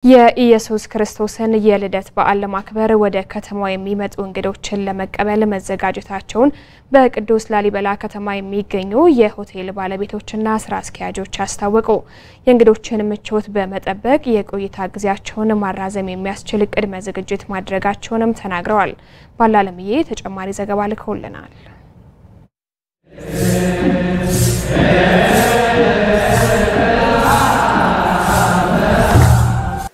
የኢየሱስ ክርስቶስን የልደት በዓል ለማክበር ወደ ከተማው የሚመጡ እንግዶችን ለመቀበል መዘጋጀታቸውን በቅዱስ ላሊበላ ከተማ የሚገኙ የሆቴል ባለቤቶችና ስራ አስኪያጆች አስታወቁ። የእንግዶችን ምቾት በመጠበቅ የቆይታ ጊዜያቸውን ማራዘም የሚያስችል ቅድመ ዝግጅት ማድረጋቸውንም ተናግረዋል። ባላለምዬ ተጨማሪ ዘገባ ልከውልናል።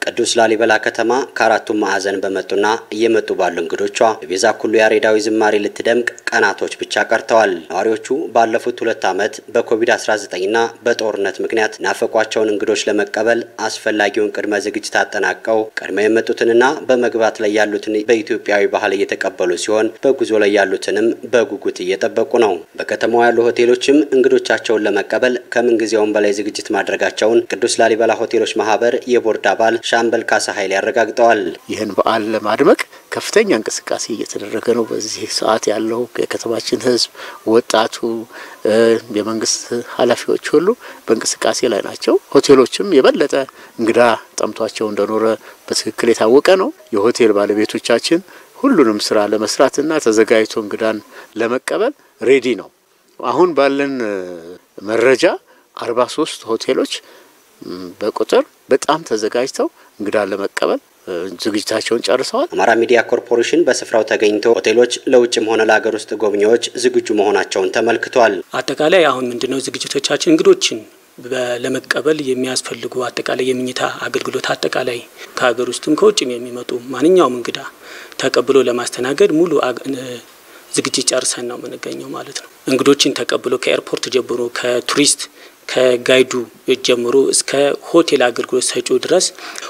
ቅዱስ ላሊበላ ከተማ ከአራቱም ማዕዘን በመጡና እየመጡ ባሉ እንግዶቿ በቤዛ ኩሉ ያሬዳዊ ዝማሬ ልትደምቅ ቀናቶች ብቻ ቀርተዋል። ነዋሪዎቹ ባለፉት 2 ዓመት በኮቪድ-19ና በጦርነት ምክንያት ናፈቋቸውን እንግዶች ለመቀበል አስፈላጊውን ቅድመ ዝግጅት አጠናቀው ቀድመው የመጡትንና በመግባት ላይ ያሉትን በኢትዮጵያዊ ባህል እየተቀበሉ ሲሆን በጉዞ ላይ ያሉትንም በጉጉት እየጠበቁ ነው። በከተማው ያሉ ሆቴሎችም እንግዶቻቸውን ለመቀበል ከምንጊዜውም በላይ ዝግጅት ማድረጋቸውን ቅዱስ ላሊበላ ሆቴሎች ማህበር የቦርድ አባል ሻምበል ካሳ ኃይል ያረጋግጠዋል። ይህን በዓል ለማድመቅ ከፍተኛ እንቅስቃሴ እየተደረገ ነው። በዚህ ሰዓት ያለው የከተማችን ህዝብ፣ ወጣቱ፣ የመንግስት ኃላፊዎች ሁሉ በእንቅስቃሴ ላይ ናቸው። ሆቴሎችም የበለጠ እንግዳ ጠምቷቸው እንደኖረ በትክክል የታወቀ ነው። የሆቴል ባለቤቶቻችን ሁሉንም ስራ ለመስራትና ተዘጋጅቶ እንግዳን ለመቀበል ሬዲ ነው። አሁን ባለን መረጃ 43 ሆቴሎች በቁጥር በጣም ተዘጋጅተው እንግዳ ለመቀበል ዝግጅታቸውን ጨርሰዋል። አማራ ሚዲያ ኮርፖሬሽን በስፍራው ተገኝቶ ሆቴሎች ለውጭም ሆነ ለሀገር ውስጥ ጎብኚዎች ዝግጁ መሆናቸውን ተመልክቷል። አጠቃላይ አሁን ምንድነው ዝግጅቶቻችን እንግዶችን ለመቀበል የሚያስፈልጉ አጠቃላይ የምኝታ አገልግሎት አጠቃላይ ከሀገር ውስጥም ከውጭም የሚመጡ ማንኛውም እንግዳ ተቀብሎ ለማስተናገድ ሙሉ ዝግጅት ጨርሰን ነው የምንገኘው ማለት ነው። እንግዶችን ተቀብሎ ከኤርፖርት ጀምሮ ከቱሪስት ከጋይዱ ጀምሮ እስከ ሆቴል አገልግሎት ሰጪው ድረስ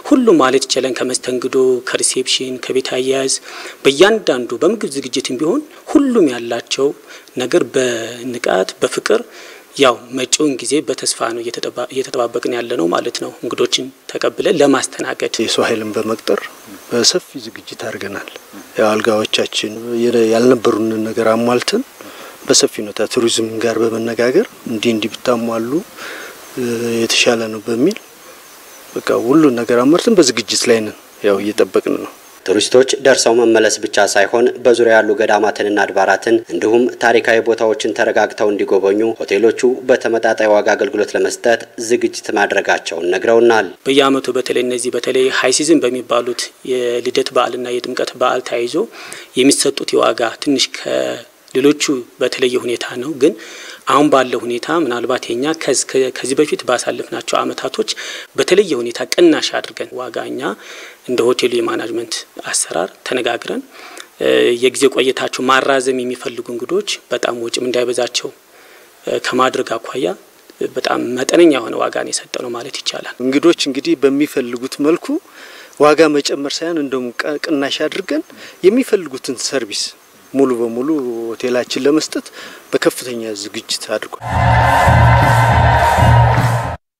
ሁሉ ማለት ይችላል ከመስተንግዶ ከሪሴፕሽን ከቤት አያያዝ በእያንዳንዱ በምግብ ዝግጅትም ቢሆን ሁሉም ያላቸው ነገር በንቃት በፍቅር ያው መጪውን ጊዜ በተስፋ ነው እየተጠባበቅን ያለ ነው ማለት ነው። እንግዶችን ተቀብለን ለማስተናገድ የሰው ኃይልን በመቅጠር በሰፊ ዝግጅት አድርገናል። ያው አልጋዎቻችን ያልነበሩን ነገር አሟልተን በሰፊ ነው ቱሪዝም ጋር በመነጋገር እንዲ ብታሟሉ የተሻለ ነው በሚል በቃ ሁሉ ነገር አመርተን በዝግጅት ላይ ነን። ያው እየጠበቅን ነው። ቱሪስቶች ደርሰው መመለስ ብቻ ሳይሆን በዙሪያ ያሉ ገዳማትንና አድባራትን እንዲሁም ታሪካዊ ቦታዎችን ተረጋግተው እንዲጎበኙ ሆቴሎቹ በተመጣጣኝ ዋጋ አገልግሎት ለመስጠት ዝግጅት ማድረጋቸውን ነግረውናል። በየአመቱ በተለይ ሃይ ሲዝን በሚባሉት የልደት በዓልና የጥምቀት በዓል ተያይዞ የሚሰጡት የዋጋ ትንሽ ሌሎቹ በተለየ ሁኔታ ነው። ግን አሁን ባለው ሁኔታ ምናልባት የኛ ከዚህ በፊት ባሳለፍናቸው አመታቶች በተለየ ሁኔታ ቅናሽ አድርገን ዋጋኛ እንደ ሆቴሉ የማናጅመንት አሰራር ተነጋግረን የጊዜ ቆይታቸው ማራዘም የሚፈልጉ እንግዶች በጣም ወጪም እንዳይበዛቸው ከማድረግ አኳያ በጣም መጠነኛ የሆነ ዋጋ ነው የሰጠነው ማለት ይቻላል። እንግዶች እንግዲህ በሚፈልጉት መልኩ ዋጋ መጨመር ሳይሆን እንደውም ቅናሽ አድርገን የሚፈልጉትን ሰርቪስ ሙሉ በሙሉ ሆቴላችን ለመስጠት በከፍተኛ ዝግጅት አድርጓል።